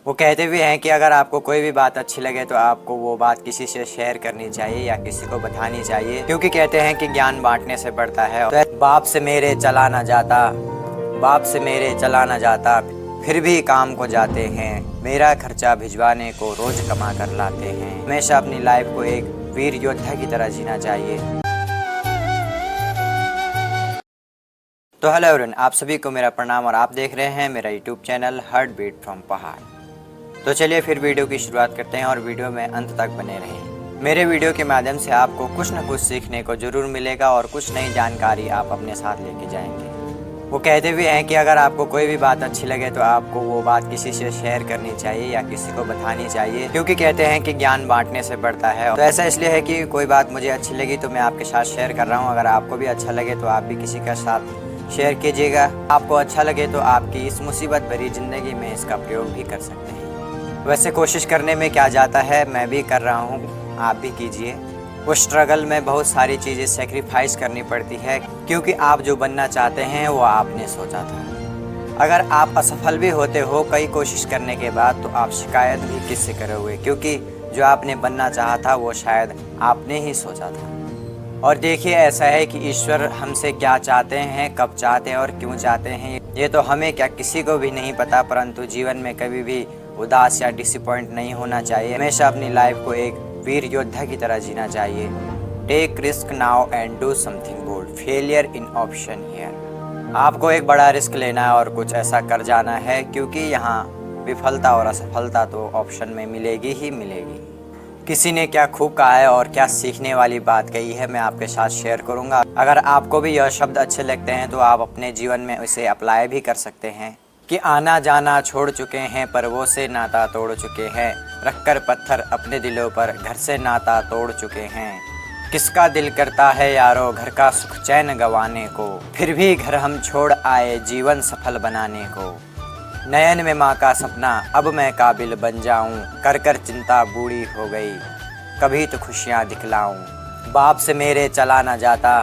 वो कहते भी हैं कि अगर आपको कोई भी बात अच्छी लगे तो आपको वो बात किसी से शेयर करनी चाहिए या किसी को बतानी चाहिए, क्योंकि कहते हैं कि ज्ञान बांटने से बढ़ता है। तो बाप से मेरे चला ना जाता, बाप से मेरे चला ना जाता, फिर भी काम को जाते हैं, मेरा खर्चा भिजवाने को रोज कमा कर लाते हैं। हमेशा अपनी लाइफ को एक वीर योद्धा की तरह जीना चाहिए। तो हेलो एवरीवन, आप सभी को मेरा प्रणाम और आप देख रहे हैं मेरा YouTube channel heart beat from पहाड़। तो चलिए फिर वीडियो की शुरुआत करते हैं और वीडियो में अंत तक बने रहें। मेरे वीडियो के माध्यम से आपको कुछ न कुछ सीखने को जरूर मिलेगा और कुछ नई जानकारी आप अपने साथ लेके जाएंगे। वो कहते भी हैं कि अगर आपको कोई भी बात अच्छी लगे तो आपको वो बात किसी से शेयर करनी चाहिए या किसी को बतानी चाहिए, क्योंकि कहते हैं कि ज्ञान बांटने से बढ़ता है। तो ऐसा इसलिए है कि कोई बात मुझे अच्छी लगी तो मैं आपके साथ शेयर कर रहा हूँ। अगर आपको भी अच्छा लगे तो आप भी किसी के साथ शेयर कीजिएगा। आपको अच्छा लगे तो आपकी इस मुसीबत भरी ज़िंदगी में इसका प्रयोग भी कर सकते हैं। वैसे कोशिश करने में क्या जाता है, मैं भी कर रहा हूँ, आप भी कीजिए। उस स्ट्रगल में बहुत सारी चीज़ें सेक्रीफाइस करनी पड़ती है, क्योंकि आप जो बनना चाहते हैं वो आपने सोचा था। अगर आप असफल भी होते हो कई कोशिश करने के बाद तो आप शिकायत भी किससे करोगे, क्योंकि जो आपने बनना चाहा था वो शायद आपने ही सोचा था। और देखिए, ऐसा है कि ईश्वर हमसे क्या चाहते हैं, कब चाहते हैं और क्यों चाहते हैं, ये तो हमें क्या किसी को भी नहीं पता। परंतु जीवन में कभी भी उदास या डिसअपॉइंट नहीं होना चाहिए। हमेशा अपनी लाइफ को एक वीर योद्धा की तरह जीना चाहिए। Take risk now and do something bold, failure in option here. आपको एक बड़ा रिस्क लेना है और कुछ ऐसा कर जाना है, क्योंकि यहाँ विफलता और असफलता तो ऑप्शन में मिलेगी ही मिलेगी। किसी ने क्या खूब कहा है और क्या सीखने वाली बात कही है, मैं आपके साथ शेयर करूँगा। अगर आपको भी यह शब्द अच्छे लगते हैं तो आप अपने जीवन में इसे अप्लाई भी कर सकते हैं कि आना जाना छोड़ चुके हैं, पर वो से नाता तोड़ चुके हैं, रखकर पत्थर अपने दिलों पर घर से नाता तोड़ चुके हैं। किसका दिल करता है यारो घर का सुख चैन गंवाने को, फिर भी घर हम छोड़ आए जीवन सफल बनाने को। नयन में माँ का सपना अब मैं काबिल बन जाऊं, कर कर चिंता बूढ़ी हो गई, कभी तो खुशियाँ दिखलाऊं। बाप से मेरे चला ना जाता,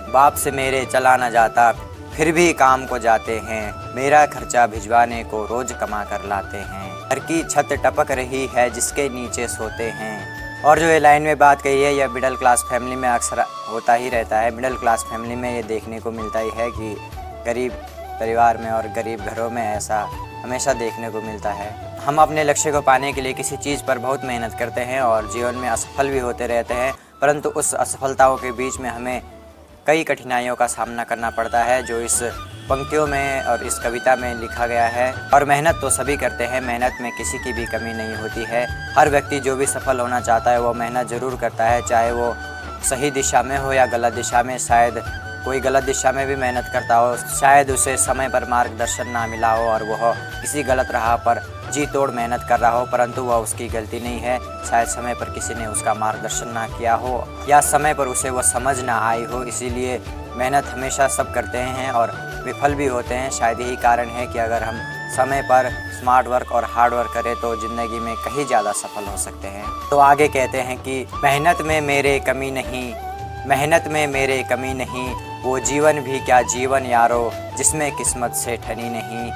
बाप से मेरे चला ना जाता, फिर भी काम को जाते हैं, मेरा खर्चा भिजवाने को रोज कमा कर लाते हैं। घर की छत टपक रही है जिसके नीचे सोते हैं। और जो ये लाइन में बात कही है यह मिडिल क्लास फैमिली में अक्सर होता ही रहता है। मिडिल क्लास फैमिली में ये देखने को मिलता ही है कि गरीब परिवार में और गरीब घरों में ऐसा हमेशा देखने को मिलता है। हम अपने लक्ष्य को पाने के लिए किसी चीज़ पर बहुत मेहनत करते हैं और जीवन में असफल भी होते रहते हैं, परंतु उस असफलताओं के बीच में हमें कई कठिनाइयों का सामना करना पड़ता है, जो इस पंक्तियों में और इस कविता में लिखा गया है। और मेहनत तो सभी करते हैं, मेहनत में किसी की भी कमी नहीं होती है। हर व्यक्ति जो भी सफल होना चाहता है वो मेहनत ज़रूर करता है, चाहे वो सही दिशा में हो या गलत दिशा में। शायद कोई गलत दिशा में भी मेहनत करता हो, शायद उसे समय पर मार्गदर्शन ना मिला हो और वह किसी गलत राह पर जी तोड़ मेहनत कर रहा हो, परंतु वह उसकी गलती नहीं है। शायद समय पर किसी ने उसका मार्गदर्शन ना किया हो या समय पर उसे वह समझ ना आई हो, इसीलिए मेहनत हमेशा सब करते हैं और विफल भी होते हैं। शायद यही कारण है कि अगर हम समय पर स्मार्ट वर्क और हार्ड वर्क करें तो ज़िंदगी में कहीं ज़्यादा सफल हो सकते हैं। तो आगे कहते हैं कि मेहनत में मेरे कमी नहीं, मेहनत में मेरे कमी नहीं, वो जीवन भी क्या जीवन यारो जिसमें किस्मत से ठनी नहीं।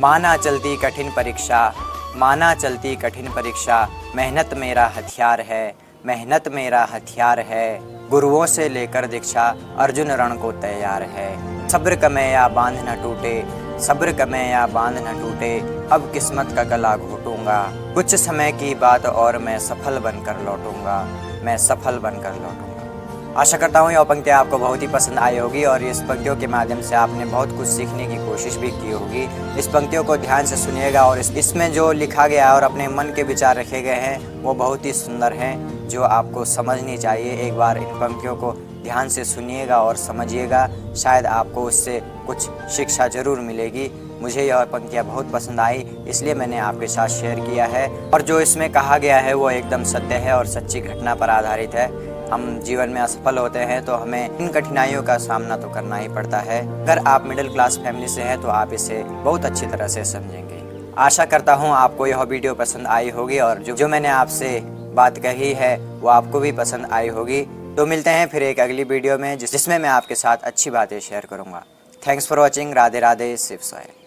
माना चलती कठिन परीक्षा, माना चलती कठिन परीक्षा, मेहनत मेरा हथियार है, मेहनत मेरा हथियार है। गुरुओं से लेकर दीक्षा अर्जुन रण को तैयार है। सब्र कमैया बांध न टूटे, सब्र कमैया बांध न टूटे, अब किस्मत का गला घोटूंगा। कुछ समय की बात और मैं सफल बनकर लौटूंगा, मैं सफल बनकर लौटूंगा। आशा करता हूँ यह पंक्तियाँ आपको बहुत ही पसंद आई होगी और इस पंक्तियों के माध्यम से आपने बहुत कुछ सीखने की कोशिश भी की होगी। इस पंक्तियों को ध्यान से सुनिएगा और इसमें जो लिखा गया है और अपने मन के विचार रखे गए हैं वो बहुत ही सुंदर हैं, जो आपको समझनी चाहिए। एक बार इन पंक्तियों को ध्यान से सुनिएगा और समझिएगा, शायद आपको उससे कुछ शिक्षा ज़रूर मिलेगी। मुझे यह पंक्तियाँ बहुत पसंद आई, इसलिए मैंने आपके साथ शेयर किया है। और जो इसमें कहा गया है वो एकदम सत्य है और सच्ची घटना पर आधारित है। हम जीवन में असफल होते हैं तो हमें इन कठिनाइयों का सामना तो करना ही पड़ता है। अगर आप मिडिल क्लास फैमिली से हैं तो आप इसे बहुत अच्छी तरह से समझेंगे। आशा करता हूँ आपको यह वीडियो पसंद आई होगी और जो मैंने आपसे बात कही है वो आपको भी पसंद आई होगी। तो मिलते हैं फिर एक अगली वीडियो में जिसमें मैं आपके साथ अच्छी बातें शेयर करूँगा। Thanks for watching. Radhe Radhe, Shiv Sai.